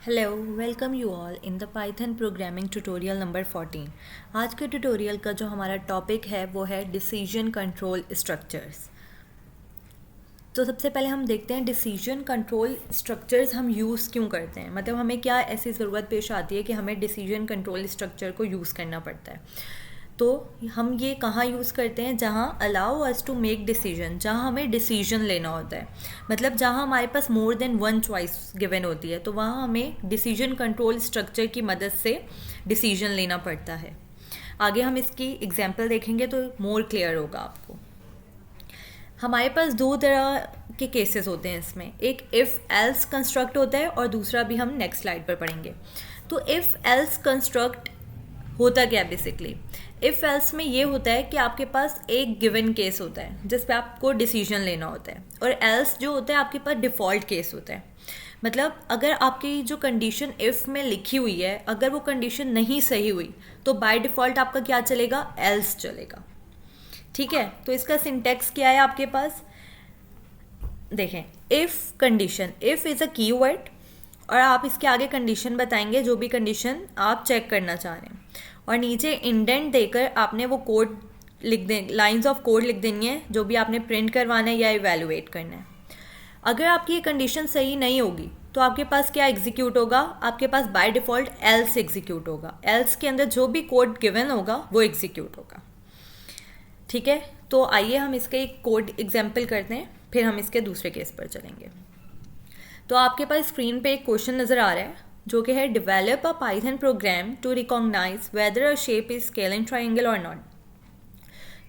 Hello welcome you all in the Python programming tutorial number 14। आज के tutorial का जो हमारा टॉपिक है वो है डिसीजन कंट्रोल स्ट्रक्चर्स। तो सबसे पहले हम देखते हैं डिसीजन कंट्रोल स्ट्रक्चर्स हम यूज़ क्यों करते हैं, मतलब हमें क्या ऐसी ज़रूरत पेश आती है कि हमें डिसीजन कंट्रोल स्ट्रक्चर को यूज़ करना पड़ता है। तो हम ये कहाँ यूज़ करते हैं, जहाँ allow us to make decision, जहाँ हमें डिसीजन लेना होता है, मतलब जहाँ हमारे पास more than one choice given होती है, तो वहाँ हमें डिसीजन कंट्रोल स्ट्रक्चर की मदद से डिसीजन लेना पड़ता है। आगे हम इसकी एग्जांपल देखेंगे तो मोर क्लियर होगा आपको। हमारे पास दो तरह के केसेस होते हैं इसमें, एक इफ़ एल्स कंस्ट्रक्ट होता है और दूसरा भी हम नेक्स्ट स्लाइड पर पढ़ेंगे। तो इफ़ एल्स कंस्ट्रक्ट होता क्या है बेसिकली, इफ़ एल्स में ये होता है कि आपके पास एक गिवन केस होता है जिस पे आपको डिसीजन लेना होता है, और एल्स जो होता है आपके पास डिफ़ॉल्ट केस होता है। मतलब अगर आपकी जो कंडीशन इफ़ में लिखी हुई है, अगर वो कंडीशन नहीं सही हुई तो बाय डिफ़ॉल्ट आपका क्या चलेगा, एल्स चलेगा। ठीक है, तो इसका सिंटेक्स क्या है आपके पास, देखें, if condition, if is a keyword और आप इसके आगे कंडीशन बताएंगे जो भी कंडीशन आप चेक करना चाह रहे हैं, और नीचे इंडेंट देकर आपने वो कोड लिख दें, लाइंस ऑफ कोड लिख देनी है जो भी आपने प्रिंट करवाना है या इवेलुएट करना है। अगर आपकी ये कंडीशन सही नहीं होगी तो आपके पास क्या एग्जीक्यूट होगा, आपके पास बाय डिफ़ॉल्ट एल्स एग्जीक्यूट होगा। एल्स के अंदर जो भी कोड गिवन होगा वो एग्जीक्यूट होगा। ठीक है, तो आइए हम इसका एक कोड एग्जाम्पल करते हैं, फिर हम इसके दूसरे केस पर चलेंगे। तो आपके पास स्क्रीन पे एक क्वेश्चन नज़र आ रहा है जो कि है develop a Python program to recognise whether a shape is scalene triangle और नॉट।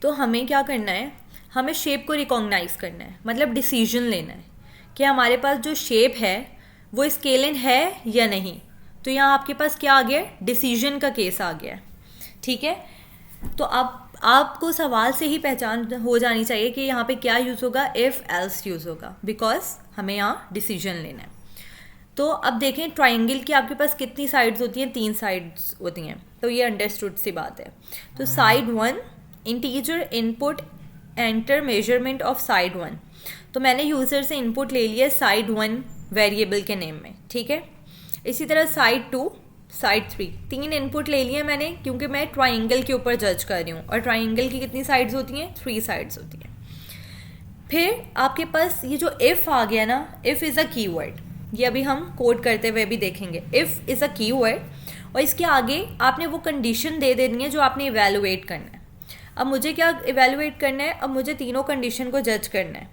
तो हमें क्या करना है, हमें शेप को रिकॉग्नाइज करना है, मतलब डिसीजन लेना है कि हमारे पास जो शेप है वो स्केलिन है या नहीं। तो यहाँ आपके पास क्या आ गया, डिसीजन का केस आ गया। ठीक है, तो अब आपको सवाल से ही पहचान हो जानी चाहिए कि यहाँ पे क्या यूज़ होगा, इफ़ एल्स यूज़ होगा, बिकॉज हमें यहाँ डिसीजन लेना है। तो अब देखें, ट्राइंगल की आपके पास कितनी साइड्स होती हैं, 3 साइड्स होती हैं, तो ये अंडरस्टूड सी बात है। तो side 1 integer input enter measurement of side 1, तो मैंने यूज़र से इनपुट ले लिया साइड 1 वेरिएबल के नेम में। ठीक है, इसी तरह साइड 2 साइड 3, 3 इनपुट ले लिए मैंने क्योंकि मैं ट्राइंगल के ऊपर जज कर रही हूँ, और ट्राइंगल की कितनी साइड्स होती हैं, 3 साइड्स होती हैं। फिर आपके पास ये जो इफ़ आ गया ना, इफ़ इज़ अ कीवर्ड, ये अभी हम कोड करते हुए भी देखेंगे। इफ़ इज़ अ कीवर्ड और इसके आगे आपने वो कंडीशन दे देनी है जो आपने इवेलुएट करना है। अब मुझे क्या इवेलुएट करना है, अब मुझे तीनों कंडीशन को जज करना है।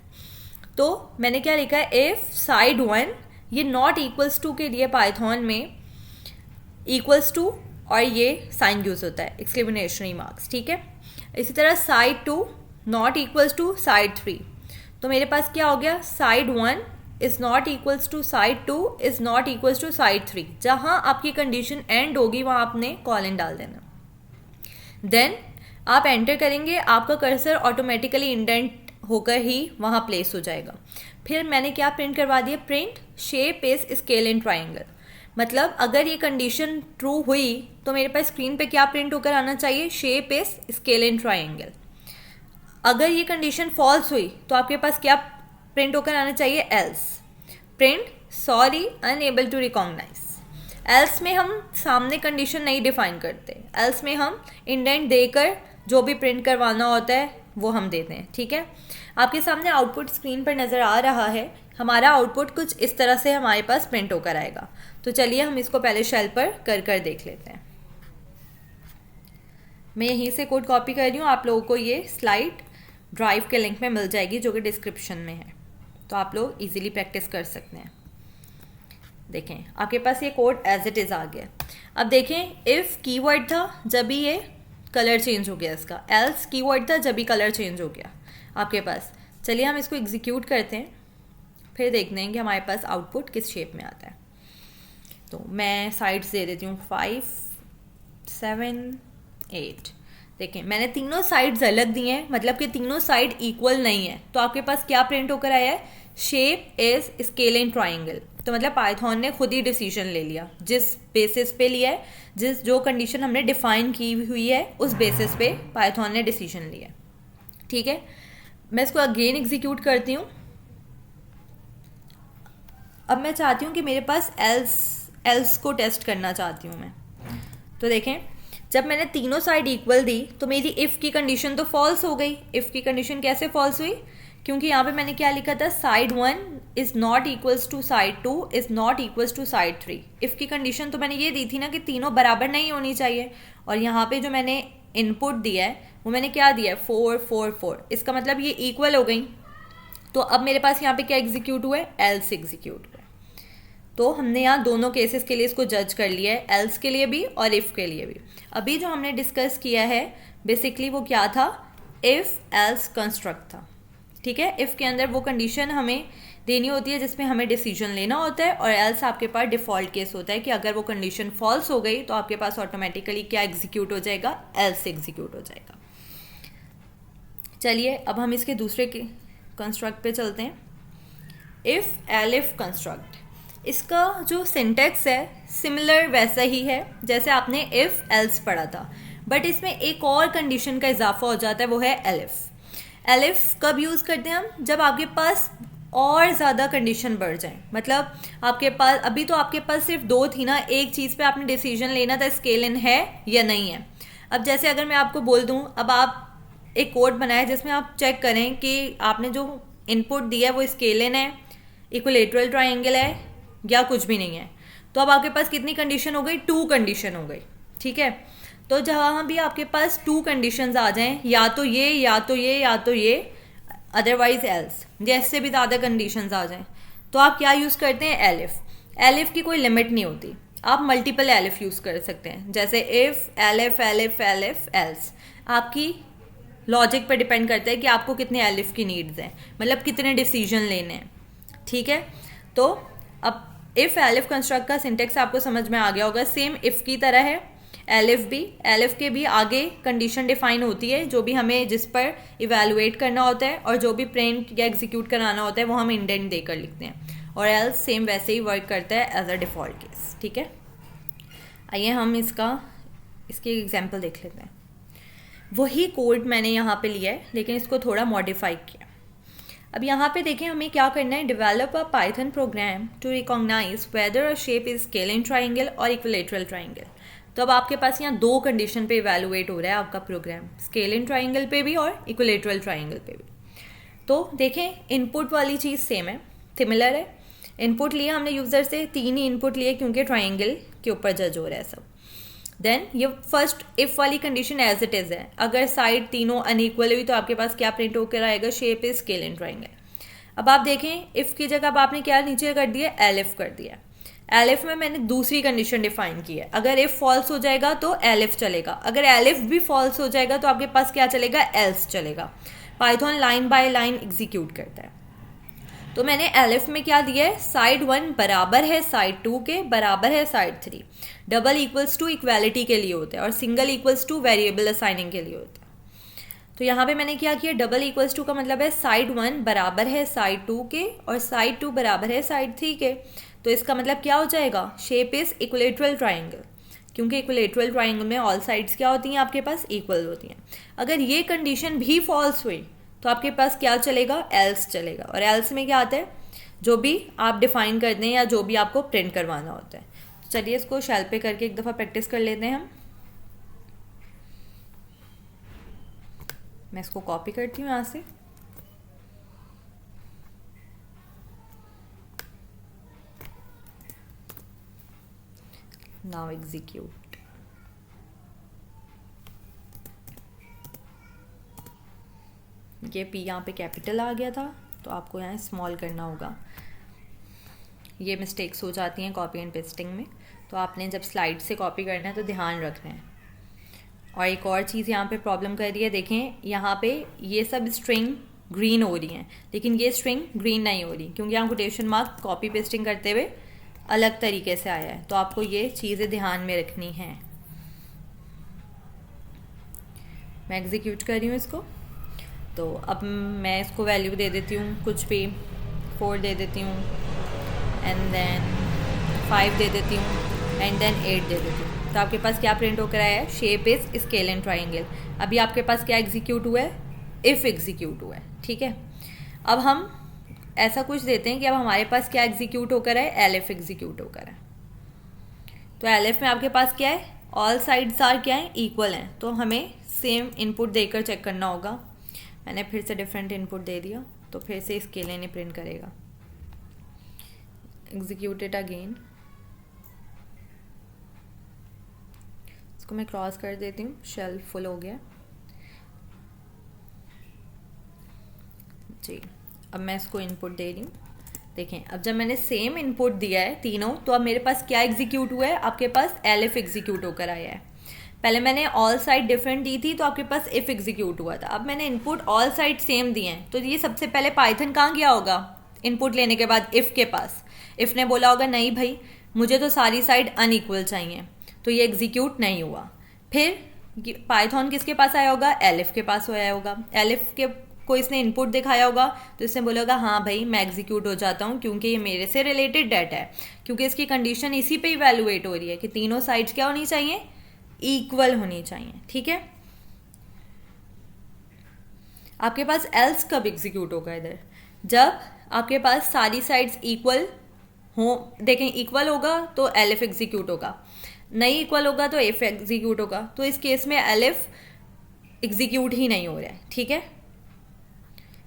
तो मैंने क्या लिखा है, इफ़ साइड 1, ये नॉट इक्वल्स टू के लिए पाइथन में इक्वल्स टू और ये साइन यूज़ होता है, एक्सक्लेमेशनरी मार्क्स। ठीक है, इसी तरह side 2 not equals to side 3, तो मेरे पास क्या हो गया, side 1 is not equals to side 2 is not equals to side 3। जहाँ आपकी कंडीशन एंड होगी वहाँ आपने कॉलन डाल देना। देन आप एंटर करेंगे, आपका कर्सर ऑटोमेटिकली इंडेंट होकर ही वहाँ प्लेस हो जाएगा। फिर मैंने क्या प्रिंट करवा दिया, print shape is scalene triangle, मतलब अगर ये कंडीशन ट्रू हुई तो मेरे पास स्क्रीन पे क्या प्रिंट होकर आना चाहिए, shape is scalene triangle. अगर ये कंडीशन फॉल्स हुई तो आपके पास क्या प्रिंट होकर आना चाहिए, else, print sorry unable to recognise. Else में हम सामने कंडीशन नहीं डिफाइन करते, एल्स में हम इंडेंट देकर जो भी प्रिंट करवाना होता है वो हम देते हैं। ठीक है, आपके सामने आउटपुट स्क्रीन पर नज़र आ रहा है, हमारा आउटपुट कुछ इस तरह से हमारे पास प्रिंट होकर आएगा। तो चलिए हम इसको पहले शेल पर कर देख लेते हैं। मैं यहीं से कोड कॉपी कर रही हूँ, आप लोगों को ये स्लाइड ड्राइव के लिंक में मिल जाएगी जो कि डिस्क्रिप्शन में है, तो आप लोग इजीली प्रैक्टिस कर सकते हैं। देखें, आपके पास ये कोड एज इट इज़ आ गया। अब देखें, इफ़ कीवर्ड था जब भी ये कलर चेंज हो गया इसका, एल्स कीवर्ड था जब भी कलर चेंज हो गया आपके पास। चलिए हम इसको एग्जीक्यूट करते हैं, फिर देखते हैं कि हमारे पास आउटपुट किस शेप में आता है। तो मैं साइड्स दे देती हूँ 5, 7, 8। देखें, मैंने तीनों साइड्स अलग दी हैं, मतलब कि तीनों साइड इक्वल नहीं है, तो आपके पास क्या प्रिंट होकर आया है, shape is scalene triangle. तो मतलब पाइथन ने खुद ही डिसीजन ले लिया, जिस बेसिस पे लिया है, जो कंडीशन हमने डिफाइन की हुई है उस बेसिस पे पाइथन ने डिसीजन लिया। ठीक है, मैं इसको अगेन एग्जीक्यूट करती हूँ। अब मैं चाहती हूँ कि मेरे पास एल्स एल्स को टेस्ट करना चाहती हूँ मैं। तो देखें, जब मैंने तीनों साइड इक्वल दी तो मेरी इफ़ की कंडीशन तो फॉल्स हो गई। इफ़ की कंडीशन कैसे फॉल्स हुई? क्योंकि यहाँ पे मैंने क्या लिखा था, side 1 is not equals to side 2 is not equals to side 3। If की कंडीशन तो मैंने ये दी थी ना कि तीनों बराबर नहीं होनी चाहिए, और यहाँ पे जो मैंने इनपुट दिया है वो मैंने क्या दिया है, 4 4 4। इसका मतलब ये इक्वल हो गई। तो अब मेरे पास यहाँ पे क्या एग्जीक्यूट हुआ है, एल्स एग्जीक्यूट हुआ है। तो हमने यहाँ दोनों केसेस के लिए इसको जज कर लिया है, एल्स के लिए भी और इफ़ के लिए भी। अभी जो हमने डिस्कस किया है बेसिकली वो क्या था, इफ़ एल्स कंस्ट्रक्ट था। ठीक है, इफ़ के अंदर वो कंडीशन हमें देनी होती है जिसमें हमें डिसीजन लेना होता है, और एल्स आपके पास डिफ़ॉल्ट केस होता है कि अगर वो कंडीशन फॉल्स हो गई तो आपके पास ऑटोमेटिकली क्या एग्जीक्यूट हो जाएगा, एल्स एग्जीक्यूट हो जाएगा। चलिए अब हम इसके दूसरे के कंस्ट्रक्ट पे चलते हैं, इफ़ एलिफ कंस्ट्रक्ट। इसका जो सिंटेक्स है सिमिलर वैसा ही है जैसे आपने इफ़ एल्स पढ़ा था, बट इसमें एक और कंडीशन का इजाफा हो जाता है, वो है एलिफ। एलिफ कब यूज़ करते हैं हम, जब आपके पास और ज़्यादा कंडीशन बढ़ जाए। मतलब आपके पास अभी तो आपके पास सिर्फ 2 थी ना, एक चीज़ पे आपने डिसीजन लेना था स्केल इन है या नहीं है। अब जैसे अगर मैं आपको बोल दूँ, अब आप एक कोड बनाए जिसमें आप चेक करें कि आपने जो इनपुट दिया है वो स्केल इन है, इक्विलेटरल ट्रायंगल है या कुछ भी नहीं है, तो अब आपके पास कितनी कंडीशन हो गई, 2 कंडीशन हो गई। ठीक है, तो जहाँ भी आपके पास 2 कंडीशंस आ जाएं, या तो ये या तो ये या तो ये, अदरवाइज एल्स, या इससे भी ज़्यादा कंडीशंस आ जाएं, तो आप क्या यूज़ करते हैं, एलिफ। एलिफ की कोई लिमिट नहीं होती, आप मल्टीपल एलिफ यूज़ कर सकते हैं, जैसे if elif elif elif else. आपकी लॉजिक पर डिपेंड करता है कि आपको कितने एलिफ की नीड्स हैं, मतलब कितने डिसीजन लेने हैं। ठीक है, तो अब इफ़ एलिफ कंस्ट्रक्ट का सिंटेक्स आपको समझ में आ गया होगा, सेम इफ़ की तरह है। एलिफ के भी आगे कंडीशन डिफाइन होती है, जो भी हमें जिस पर इवेलुएट करना होता है, और जो भी प्रिंट या एग्जीक्यूट कराना होता है वो हम इंडेंट देकर लिखते हैं, और एल्स सेम वैसे ही वर्क करता है एज अ डिफ़ॉल्ट केस। ठीक है, आइए हम इसकी एग्जाम्पल देख लेते हैं। वही कोड मैंने यहाँ पे लिया है लेकिन इसको थोड़ा मॉडिफाई किया। अब यहाँ पे देखें हमें क्या करना है, develop a Python program to recognise whether a shape is scalene triangle और इक्विलेटरल ट्राइंगल। तो अब आपके पास यहाँ 2 कंडीशन पे इवेलुएट हो रहा है आपका प्रोग्राम, स्केलिन ट्राइंगल पे भी और इक्विलेटरल ट्राइंगल पे भी। तो देखें इनपुट वाली चीज़ सेम है, सिमिलर है। इनपुट लिया हमने यूज़र से, 3 ही इनपुट लिए क्योंकि ट्राइंगल के ऊपर जज हो रहा है सब। देन ये फर्स्ट इफ़ वाली कंडीशन एज इट इज़ है, अगर साइड तीनों अनइक्वल हुई तो आपके पास क्या प्रिंट होकर आएगा, शेप इज स्केलिन ट्राइंगल। अब आप देखें इफ़ की जगह अब आपने क्या नीचे कर दिया, एलिफ कर दिया। एलिफ में मैंने दूसरी कंडीशन डिफाइन की है, अगर इफ़ फॉल्स हो जाएगा तो एलिफ चलेगा, अगर एलिफ भी फॉल्स हो जाएगा तो आपके पास क्या चलेगा, एल्स चलेगा। Python line by line execute करता है। तो मैंने एलिफ में क्या दिया है, साइड 1 बराबर है साइड 2 के, बराबर है side 3। Double equals to equality के लिए होता है और single equals to variable assigning के लिए होता है। तो यहाँ पे मैंने क्या किया, डबल इक्वल्स टू का मतलब है साइड 1 बराबर है साइड 2 के और साइड 2 बराबर है साइड 3 के। तो इसका मतलब क्या हो जाएगा, शेप इज इक्विलेटरल ट्राइंगल, क्योंकि इक्विलेटरल ट्राइंगल में ऑल साइड्स क्या होती हैं आपके पास, इक्वल होती हैं। अगर ये कंडीशन भी फॉल्स हुई तो आपके पास क्या चलेगा, एल्स चलेगा। और एल्स में क्या आता है, जो भी आप डिफाइन कर दें या जो भी आपको प्रिंट करवाना होता है। तो चलिए इसको शेल पे करके एक दफ़ा प्रैक्टिस कर लेते हैं हम। मैं इसको कॉपी करती हूँ यहाँ से। Now execute. ये पी यहाँ पे कैपिटल आ गया था तो आपको यहाँ स्मॉल करना होगा। ये मिस्टेक्स हो जाती हैं कॉपी एंड पेस्टिंग में, तो आपने जब स्लाइड से कॉपी करना है तो ध्यान रखना है। और एक और चीज़ यहाँ पे प्रॉब्लम कर रही है, देखें यहाँ पे ये सब स्ट्रिंग ग्रीन हो रही हैं लेकिन ये स्ट्रिंग ग्रीन नहीं हो रही, क्योंकि यहाँ कोटेशन मार्क कॉपी पेस्टिंग करते हुए अलग तरीके से आया है। तो आपको ये चीज़ें ध्यान में रखनी हैं। मैं एग्जीक्यूट कर रही हूँ इसको। तो अब मैं इसको वैल्यू दे देती हूँ कुछ भी, 4 दे देती हूँ एंड देन 5 दे देती हूँ एंड देन 8 दे देती हूँ। तो आपके पास क्या प्रिंट होकर आया है, शेप इज स्केलिन ट्राइंगल। अभी आपके पास क्या एग्जीक्यूट हुआ है, इफ़ एग्जीक्यूट हुआ है। ठीक है, अब हम ऐसा कुछ देते हैं कि अब हमारे पास क्या एग्जीक्यूट होकर है, एलिफ एग्जीक्यूट होकर है। तो एलिफ में आपके पास क्या है, ऑल साइड्स आर क्या है, इक्वल हैं, तो हमें सेम इनपुट देकर चेक करना होगा। मैंने फिर से डिफरेंट इनपुट दे दिया, तो फिर से इसके लिए नहीं प्रिंट करेगा। एग्जीक्यूट इट अगेन, इसको मैं क्रॉस कर देती हूँ, शेल फुल हो गया जी। अब मैं इसको इनपुट दे रही हूँ। देखें, अब जब मैंने सेम इनपुट दिया है तीनों, तो अब मेरे पास क्या एग्जीक्यूट हुआ है, आपके पास एलिफ एग्जीक्यूट होकर आया है। पहले मैंने ऑल साइड डिफरेंट दी थी तो आपके पास इफ एग्जीक्यूट हुआ था। अब मैंने इनपुट ऑल साइड सेम दिए हैं, तो ये सबसे पहले पाइथन कहाँ गया होगा, इनपुट लेने के बाद इफ़ के पास। इफ़ ने बोला होगा नहीं भाई मुझे तो सारी साइड अनइक्वल चाहिए, तो ये एग्जीक्यूट नहीं हुआ। फिर पाइथन किसके पास आया होगा, एलिफ के पास आया होगा। एलिफ के को इसने इनपुट दिखाया होगा, तो इसने बोला होगा हाँ भाई मैं एग्जीक्यूट हो जाता हूँ, क्योंकि ये मेरे से रिलेटेड डाटा है, क्योंकि इसकी कंडीशन इसी पे इवैल्यूएट हो रही है कि तीनों साइड्स क्या होनी चाहिए, इक्वल होनी चाहिए। ठीक है, आपके पास एल्स कब एग्जीक्यूट होगा, इधर जब आपके पास सारी साइड्स इक्वल हो। देखें, इक्वल होगा तो एलिफ एग्जीक्यूट होगा, नहीं इक्वल होगा तो इफ एग्जीक्यूट होगा। तो इस केस में एलिफ एग्जीक्यूट ही नहीं हो रहा है। ठीक है,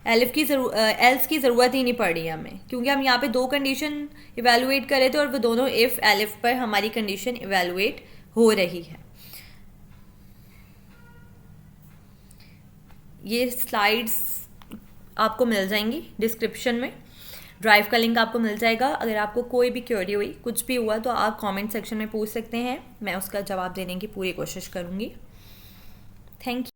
एलिफ की एल्स की ज़रूरत ही नहीं पड़ रही है हमें, क्योंकि हम यहाँ पे दो कंडीशन इवैल्यूएट कर रहे थे और वो दोनों इफ़ एलिफ पर हमारी कंडीशन इवैल्यूएट हो रही है। ये स्लाइड्स आपको मिल जाएंगी डिस्क्रिप्शन में, ड्राइव का लिंक आपको मिल जाएगा। अगर आपको कोई भी क्वेरी हुई, कुछ भी हुआ, तो आप कमेंट सेक्शन में पूछ सकते हैं, मैं उसका जवाब देने की पूरी कोशिश करूँगी। Thank you.